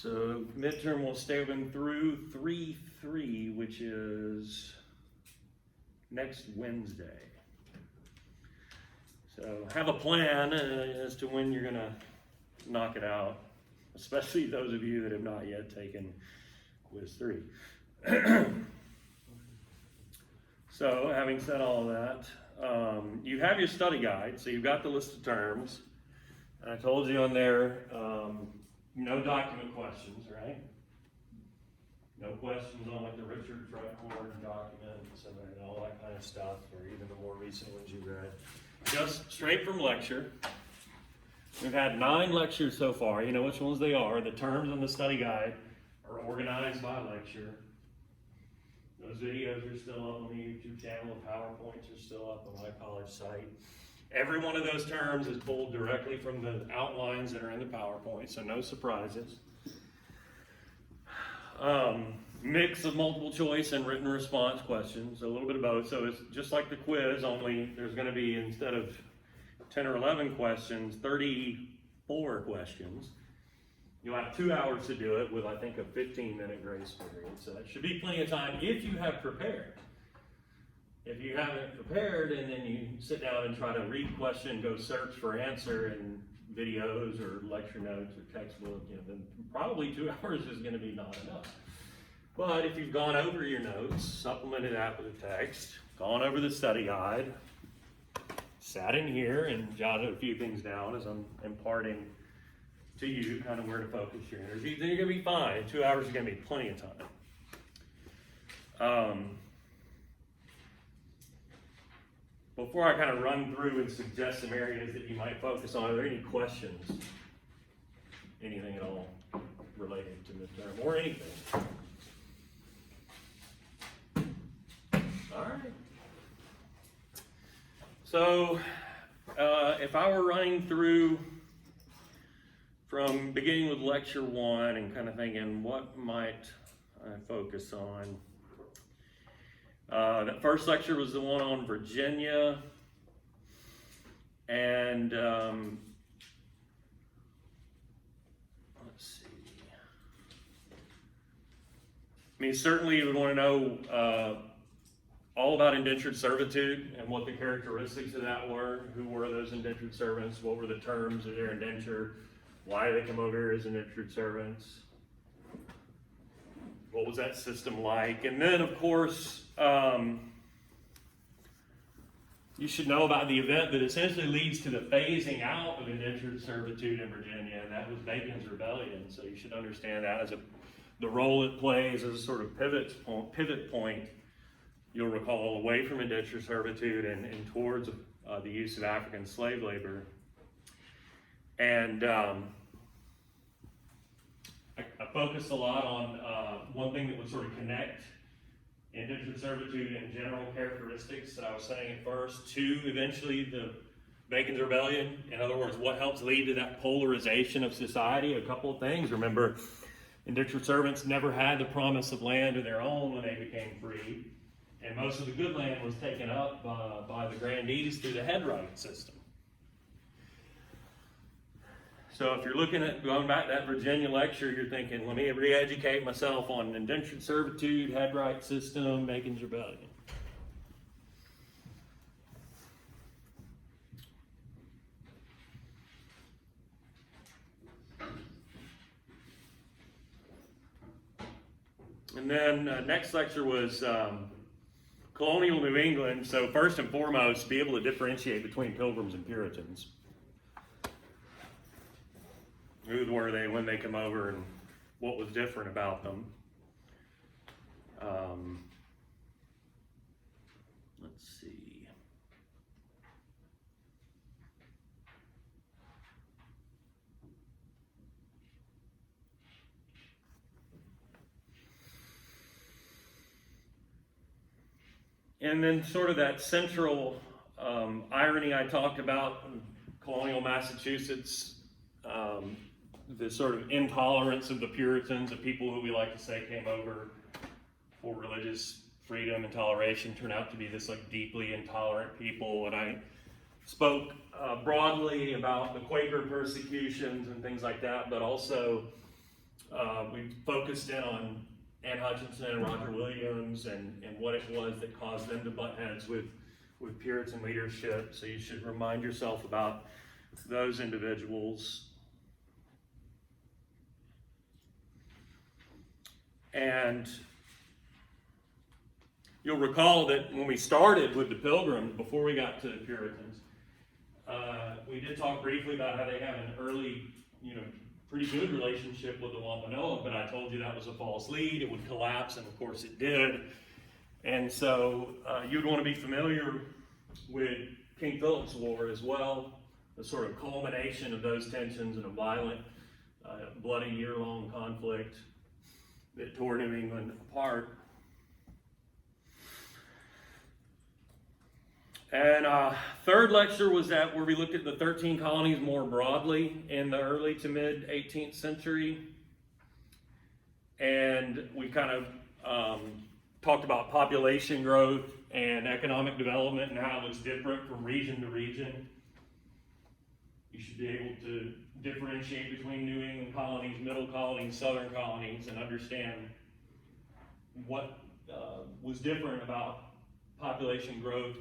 So midterm will stay open through 3/3, which is next Wednesday. So have a plan as to when you're gonna knock it out, especially those of you that have not yet taken quiz 3. So having said all that, you have your study guide, so you've got the list of terms. And I told you on there, no document questions, right? No questions on like the Richard Fredhorn documents and all that kind of stuff, or even the more recent ones you read. Just straight from lecture. We've had 9 lectures so far. You know which ones they are. The terms on the study guide are organized by lecture. Those videos are still up on the YouTube channel. The PowerPoints are still up on my college site. Every one of those terms is pulled directly from the outlines that are in the PowerPoint, so no surprises. Mix of multiple choice and written response questions, a little bit of both. So it's just like the quiz, only there's going to be, instead of 10 or 11 questions, 34 questions. You'll have 2 hours to do it with, I think, a 15-minute grace period. So that should be plenty of time if you have prepared. If you haven't prepared and then you sit down and try to read question, go search for answer in videos or lecture notes or textbook, then probably 2 hours is going to be not enough. But if you've gone over your notes, supplemented that with a text, gone over the study guide, sat in here and jotted a few things down as I'm imparting to you kind of where to focus your energy, then you're going to be fine. 2 hours is going to be plenty of time. Before I kind of run through and suggest some areas that you might focus on, are there any questions? Anything at all related to midterm or anything? All right. So if I were running through from beginning with lecture 1 and kind of thinking, what might I focus on? That first lecture was the one on Virginia, and let's see. I mean, certainly you would want to know all about indentured servitude and what the characteristics of that were. Who were those indentured servants? What were the terms of their indenture? Why did they come over here as indentured servants? What was that system like? And then, of course, you should know about the event that essentially leads to the phasing out of indentured servitude in Virginia, and that was Bacon's Rebellion. So you should understand that as the role it plays as a sort of pivot point, you'll recall, away from indentured servitude and towards the use of African slave labor. And I focused a lot on one thing that would sort of connect indentured servitude and general characteristics that I was saying at first to eventually the Bacon's Rebellion. In other words, what helps lead to that polarization of society? A couple of things. Remember, indentured servants never had the promise of land of their own when they became free, and most of the good land was taken up by the grandees through the headright system. So if you're looking at going back to that Virginia lecture, you're thinking, let me re-educate myself on indentured servitude, headright system, Bacon's Rebellion. And then next lecture was colonial New England. So first and foremost, be able to differentiate between Pilgrims and Puritans. Who were they when they come over and what was different about them? Let's see. And then sort of that central irony I talked about in colonial Massachusetts, the sort of intolerance of the Puritans, the people who we like to say came over for religious freedom and toleration, turned out to be this like deeply intolerant people. And I spoke broadly about the Quaker persecutions and things like that, but also We focused in on Anne Hutchinson and Roger Williams and what it was that caused them to butt heads with Puritan leadership. So you should remind yourself about those individuals. And you'll recall that when we started with the Pilgrims, before we got to the Puritans, we did talk briefly about how they have an early, pretty good relationship with the Wampanoag, but I told you that was a false lead. It would collapse, and of course it did. And so you'd want to be familiar with King Philip's War as well, the sort of culmination of those tensions in a violent, bloody year-long conflict that tore New England apart. And third lecture was that where we looked at the 13 colonies more broadly in the early to mid 18th century. And we kind of talked about population growth and economic development and how it was different from region to region. You should be able to differentiate between New England colonies, middle colonies, southern colonies, and understand what was different about population growth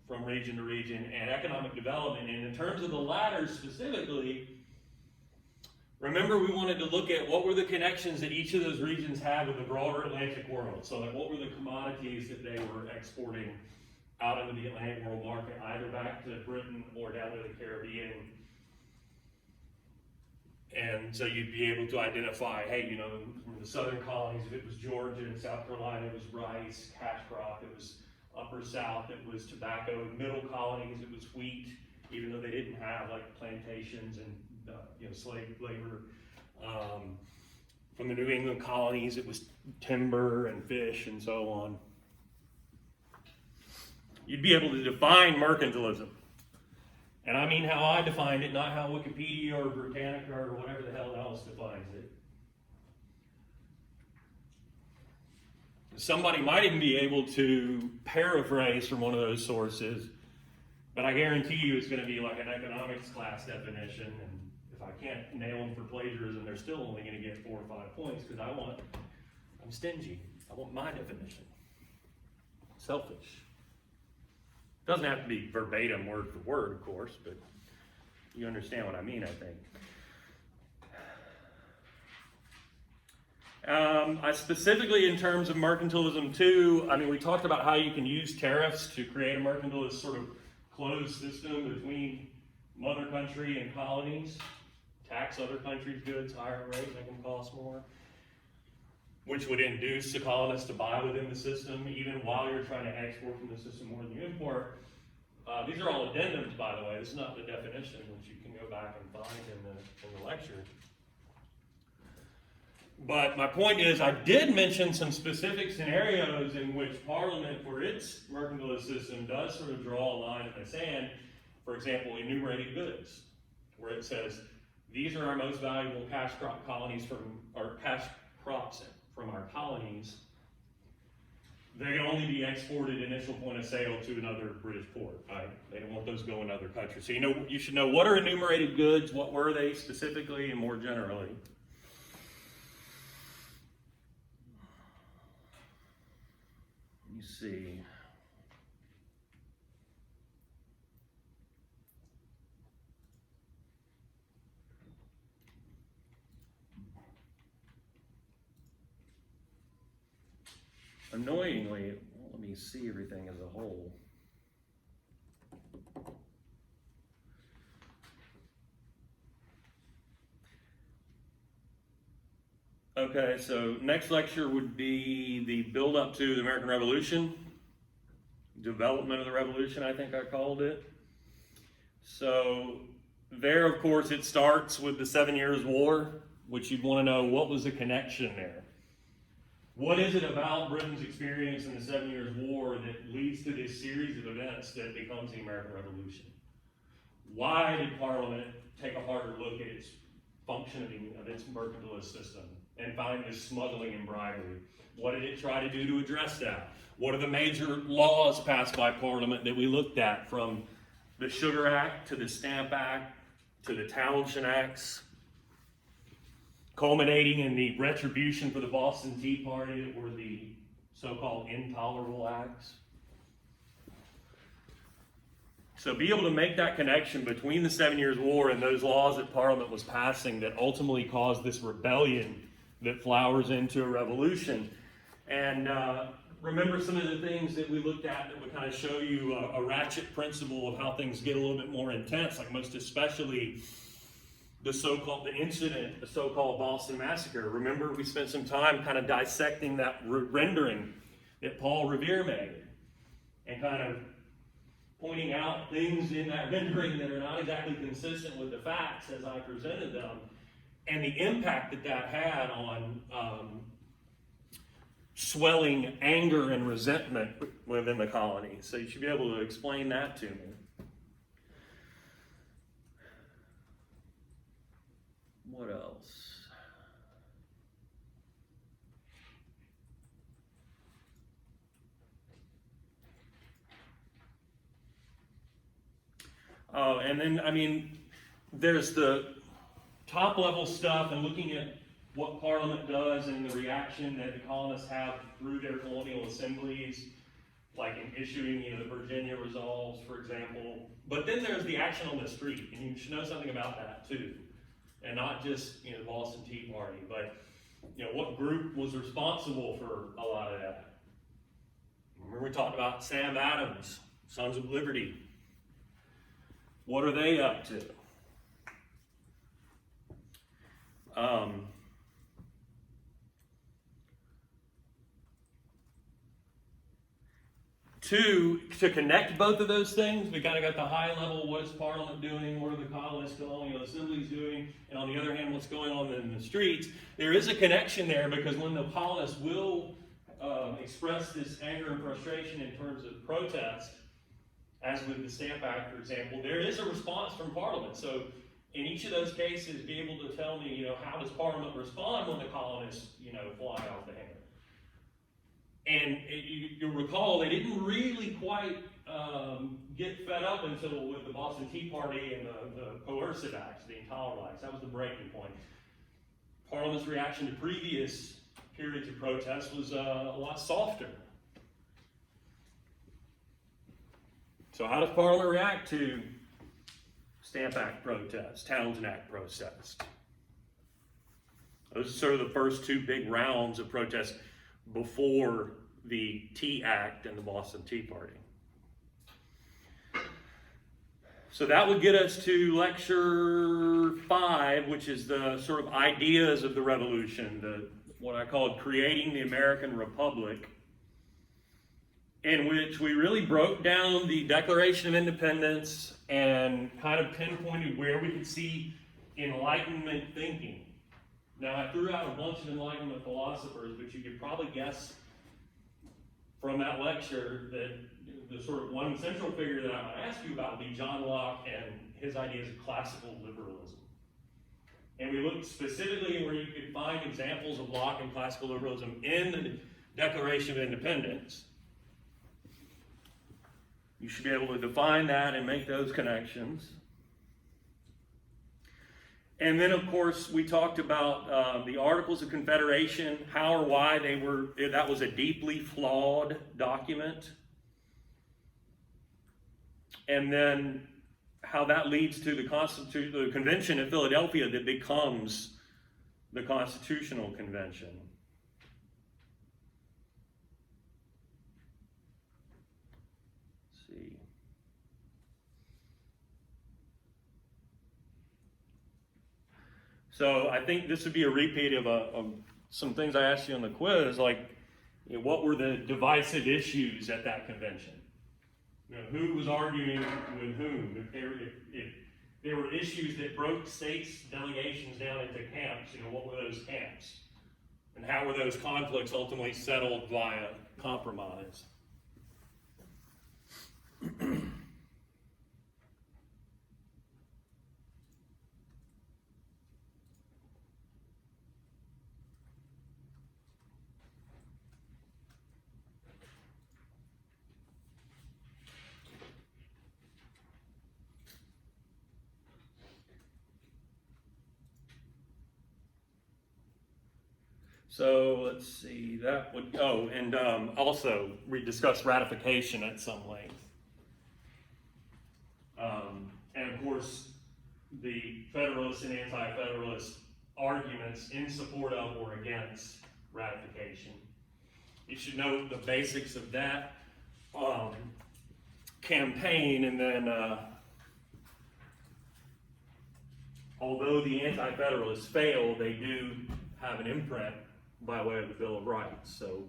from region to region and economic development. And in terms of the latter specifically, remember we wanted to look at what were the connections that each of those regions had with the broader Atlantic world. So like what were the commodities that they were exporting out into the Atlantic world market, either back to Britain or down to the Caribbean. And so you'd be able to identify, hey, from the southern colonies, if it was Georgia and South Carolina, it was rice, cash crop. It was upper south, it was tobacco. Middle colonies, it was wheat, even though they didn't have like plantations and slave labor. From the New England colonies, it was timber and fish and so on. You'd be able to define mercantilism. And I mean how I defined it, not how Wikipedia or Britannica or whatever the hell else defines it. Somebody might even be able to paraphrase from one of those sources, but I guarantee you it's going to be like an economics class definition, and if I can't nail them for plagiarism, they're still only going to get 4 or 5 points because I'm stingy. I want my definition. Selfish. Doesn't have to be verbatim word for word, of course, but you understand what I mean, I think. I specifically, in terms of mercantilism too, we talked about how you can use tariffs to create a mercantilist sort of closed system between mother country and colonies, tax other countries' goods, higher rate, make them cost more, which would induce the colonists to buy within the system, even while you're trying to export from the system more than you import. These are all addendums, by the way. This is not the definition, which you can go back and find in the lecture. But my point is, I did mention some specific scenarios in which Parliament, for its mercantilist system, does sort of draw a line in the sand. For example, enumerated goods, where it says, these are our most valuable cash crop colonies cash crops from our colonies. They can only be exported initial point of sale to another British port, right? They don't want those going to other countries. So you should know what are enumerated goods, what were they specifically, and more generally. Let me see. Annoyingly, it won't let me see everything as a whole. Okay, so next lecture would be the build up to the American Revolution, development of the revolution, I think I called it. So there, of course, it starts with the 7 Years' War, which you'd want to know what was the connection there. What is it about Britain's experience in the 7 Years' War that leads to this series of events that becomes the American Revolution? Why did Parliament take a harder look at its functioning of its mercantilist system and find this smuggling and bribery? What did it try to do to address that? What are the major laws passed by Parliament that we looked at, from the Sugar Act to the Stamp Act to the Townshend Acts? culminating in the retribution for the Boston Tea Party that were the so-called intolerable acts. So be able to make that connection between the 7 Years' War and those laws that Parliament was passing that ultimately caused this rebellion that flowers into a revolution. And remember some of the things that we looked at that would kind of show you a ratchet principle of how things get a little bit more intense, like most especially the so-called Boston Massacre. Remember, we spent some time kind of dissecting that rendering that Paul Revere made and kind of pointing out things in that rendering that are not exactly consistent with the facts as I presented them, and the impact that that had on swelling anger and resentment within the colony. So you should be able to explain that to me. What else? Oh, and then, I mean, there's the top level stuff and looking at what Parliament does and the reaction that the colonists have through their colonial assemblies, like in issuing, the Virginia Resolves, for example. But then there's the action on the street, and you should know something about that too. And not just, the Boston Tea Party, but, what group was responsible for a lot of that. Remember we talked about Sam Adams, Sons of Liberty. What are they up to? To connect both of those things, we kind of got the high level, what is Parliament doing, what are the colonists, colonial assemblies doing, and on the other hand, what's going on in the streets. There is a connection there because when the colonists will express this anger and frustration in terms of protest, as with the Stamp Act, for example, there is a response from Parliament. So in each of those cases, be able to tell me, how does Parliament respond when the colonists, fly off the handle? And you'll recall they didn't really quite get fed up until with the Boston Tea Party and the coercive acts, the intolerable acts. That was the breaking point. Parliament's reaction to previous periods of protest was a lot softer. So how does Parliament react to Stamp Act protests, Townsend Act protests? Those are sort of the first two big rounds of protests before the Tea Act and the Boston Tea Party. So that would get us to lecture 5, which is the sort of ideas of the revolution, what I called creating the American Republic, in which we really broke down the Declaration of Independence and kind of pinpointed where we could see Enlightenment thinking. Now, I threw out a bunch of Enlightenment philosophers, but you could probably guess from that lecture that the sort of one central figure that I might ask you about would be John Locke and his ideas of classical liberalism. And we looked specifically where you could find examples of Locke and classical liberalism in the Declaration of Independence. You should be able to define that and make those connections. And then, of course, we talked about the Articles of Confederation, how or why that was a deeply flawed document. And then how that leads to the Convention in Philadelphia that becomes the Constitutional Convention. Let's see. So I think this would be a repeat of some things I asked you on the quiz, like what were the divisive issues at that convention? Who was arguing with whom? If there were issues that broke states' delegations down into camps, what were those camps? And how were those conflicts ultimately settled via compromise? So let's see, that would, oh, and also we discussed ratification at some length. And of course, the Federalist and Anti-Federalist arguments in support of or against ratification. You should know the basics of that campaign, and then although the Anti-Federalists failed, they do have an imprint by way of the Bill of Rights. So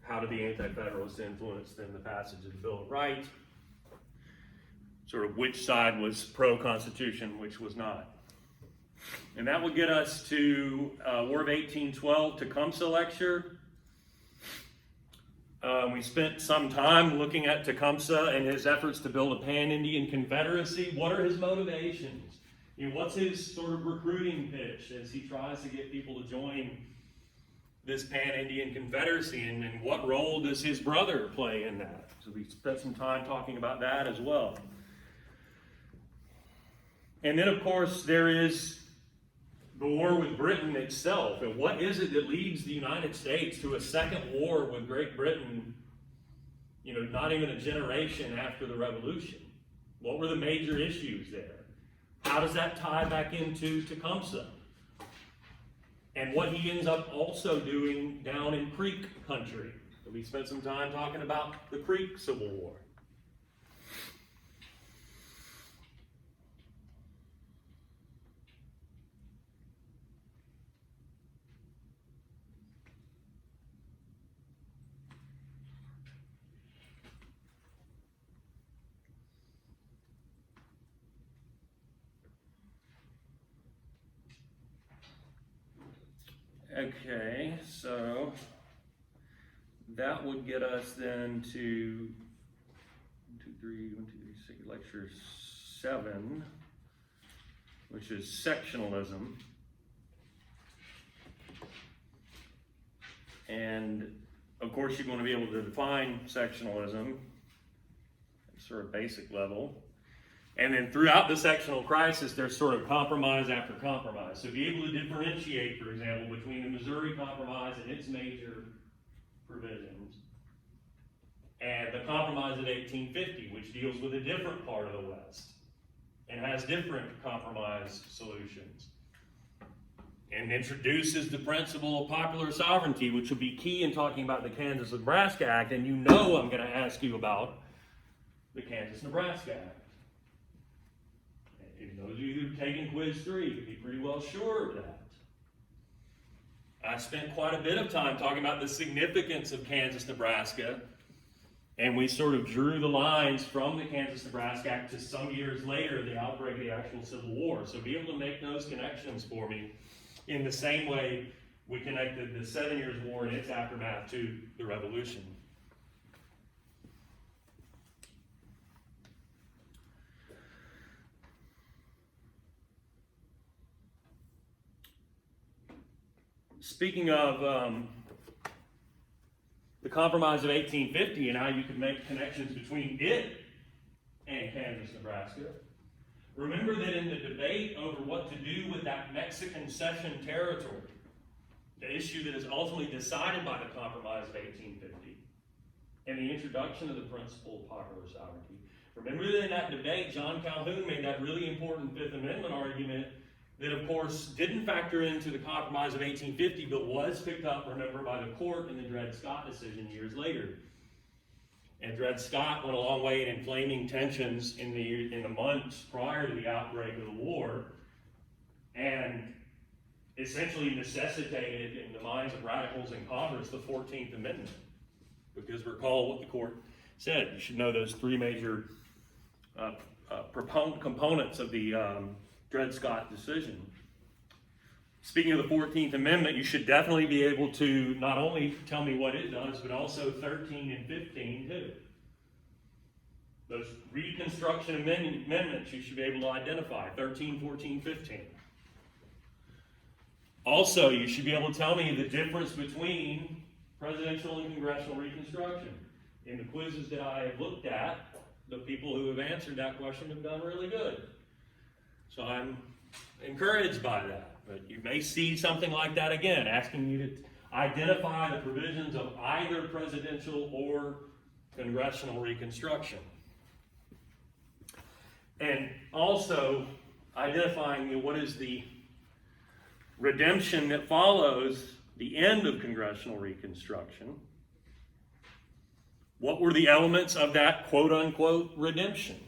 how did the Anti-Federalists influence then the passage of the Bill of Rights? Sort of which side was pro-Constitution, which was not. And that would get us to War of 1812 Tecumseh lecture. We spent some time looking at Tecumseh and his efforts to build a pan-Indian confederacy. What are his motivations? You know, what's his sort of recruiting pitch as he tries to get people to join this pan-Indian confederacy, and what role does his brother play in that? So we spent some time talking about that as well. And then, of course, there is the war with Britain itself. And what is it that leads the United States to a second war with Great Britain, you know, not even a generation after the Revolution? What were the major issues there? How does that tie back into Tecumseh? And what he ends up also doing down in Creek country. So we spent some time talking about the Creek Civil War. Okay, so that would get us then to lecture 7, which is sectionalism. And of course, you're going to be able to define sectionalism at sort of basic level. And then throughout the sectional crisis, there's sort of compromise after compromise. So be able to differentiate, for example, between the Missouri Compromise and its major provisions, and the Compromise of 1850, which deals with a different part of the West and has different compromise solutions, and introduces the principle of popular sovereignty, which will be key in talking about the Kansas-Nebraska Act. And you know I'm going to ask you about the Kansas-Nebraska Act. Those of you who've taken quiz 3 could be pretty well sure of that. I spent quite a bit of time talking about the significance of Kansas-Nebraska, and we sort of drew the lines from the Kansas-Nebraska Act to some years later, the outbreak of the actual Civil War. So be able to make those connections for me in the same way we connected the 7 Years' War and its aftermath to the Revolution. Speaking of the Compromise of 1850 and how you can make connections between it and Kansas-Nebraska, remember that in the debate over what to do with that Mexican cession territory, the issue that is ultimately decided by the Compromise of 1850, and the introduction of the principle of popular sovereignty, remember that in that debate, John Calhoun made that really important Fifth Amendment argument that, of course, didn't factor into the Compromise of 1850, but was picked up, remember, by the court in the Dred Scott decision years later. And Dred Scott went a long way in inflaming tensions in the months prior to the outbreak of the war, and essentially necessitated, in the minds of radicals in Congress, the 14th Amendment. Because recall what the court said. You should know those 3 major components of the Dred Scott decision. Speaking of the 14th Amendment, you should definitely be able to not only tell me what it does, but also 13 and 15 too. Those Reconstruction amendments you should be able to identify, 13, 14, 15. Also, you should be able to tell me the difference between presidential and congressional Reconstruction. In the quizzes that I have looked at, the people who have answered that question have done really good. So I'm encouraged by that. But you may see something like that again, asking you to identify the provisions of either presidential or congressional reconstruction. And also identifying what is the redemption that follows the end of congressional reconstruction. What were the elements of that quote-unquote redemption?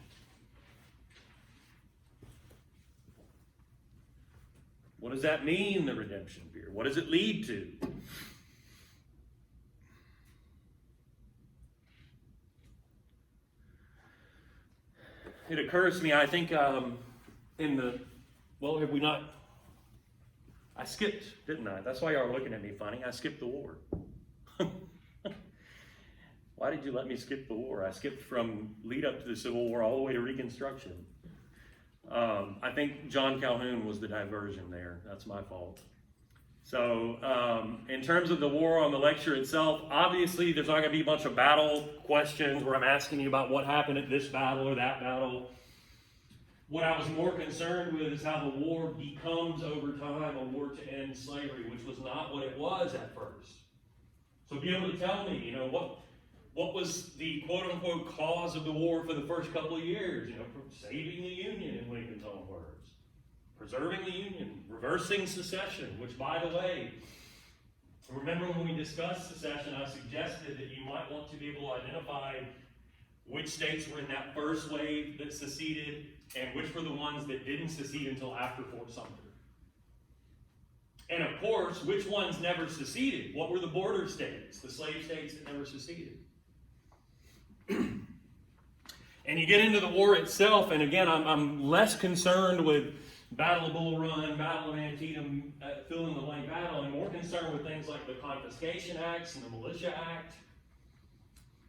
What does that mean, the redemption period? What does it lead to? It occurs to me, I think, have we not? I skipped, didn't I? That's why y'all are looking at me funny. I skipped the war. Why did you let me skip the war? I skipped from lead up to the Civil War all the way to Reconstruction. I think John Calhoun was the diversion there. That's my fault. So in terms of the war, on the lecture itself, obviously there's not going to be a bunch of battle questions where I'm asking you about what happened at this battle or that battle. What I was more concerned with is how the war becomes over time a war to end slavery, which was not what it was at first. So be able to tell me, what was the quote-unquote cause of the war for the first couple of years? Saving the Union, in Lincoln's own words. Preserving the Union, reversing secession, which, by the way, remember when we discussed secession, I suggested that you might want to be able to identify which states were in that first wave that seceded and which were the ones that didn't secede until after Fort Sumter. And of course, which ones never seceded? What were the border states, the slave states that never seceded? And you get into the war itself, and again, I'm less concerned with Battle of Bull Run, Battle of Antietam, fill in the blank battle, and more concerned with things like the Confiscation Acts and the Militia Act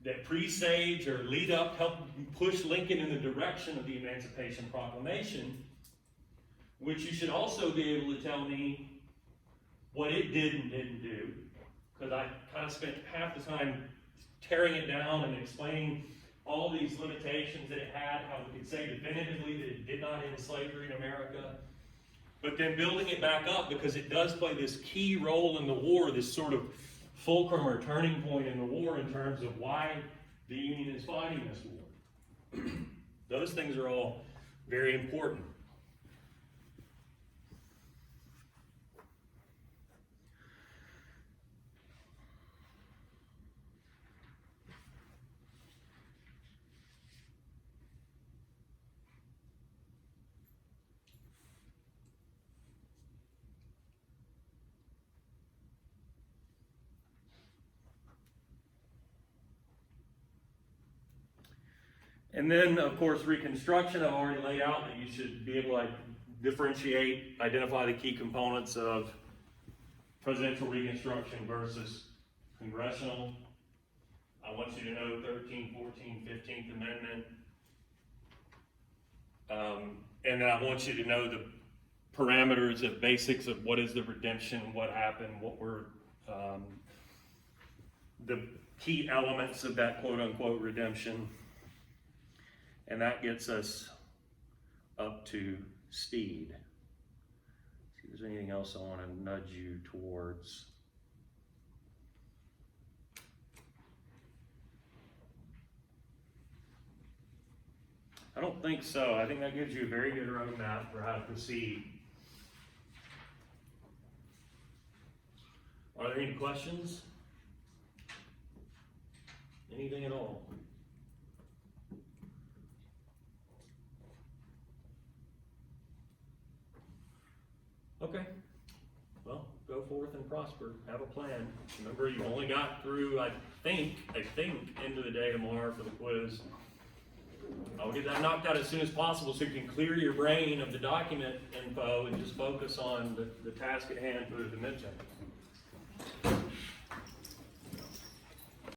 that presage or lead up, help push Lincoln in the direction of the Emancipation Proclamation, which you should also be able to tell me what it did and didn't do, because I kind of spent half the time tearing it down and explaining all these limitations that it had, how we could say definitively that it did not end slavery in America, but then building it back up because it does play this key role in the war, this sort of fulcrum or turning point in the war in terms of why the Union is fighting this war. Those things are all very important. And then, of course, Reconstruction, I've already laid out that you should be able to differentiate, identify the key components of presidential Reconstruction versus congressional. I want you to know 13th, 14th, 15th Amendment. And then I want you to know the parameters of basics of what is the redemption, what happened, what were the key elements of that quote-unquote redemption. And that gets us up to speed. See if there's anything else I want to nudge you towards. I don't think so. I think that gives you a very good roadmap for how to proceed. Are there any questions? Anything at all? Okay, well, go forth and prosper. Have a plan. Remember, you only got through, I think, end of the day tomorrow for the quiz. I'll get that knocked out as soon as possible so you can clear your brain of the document info and just focus on the task at hand for the midterm.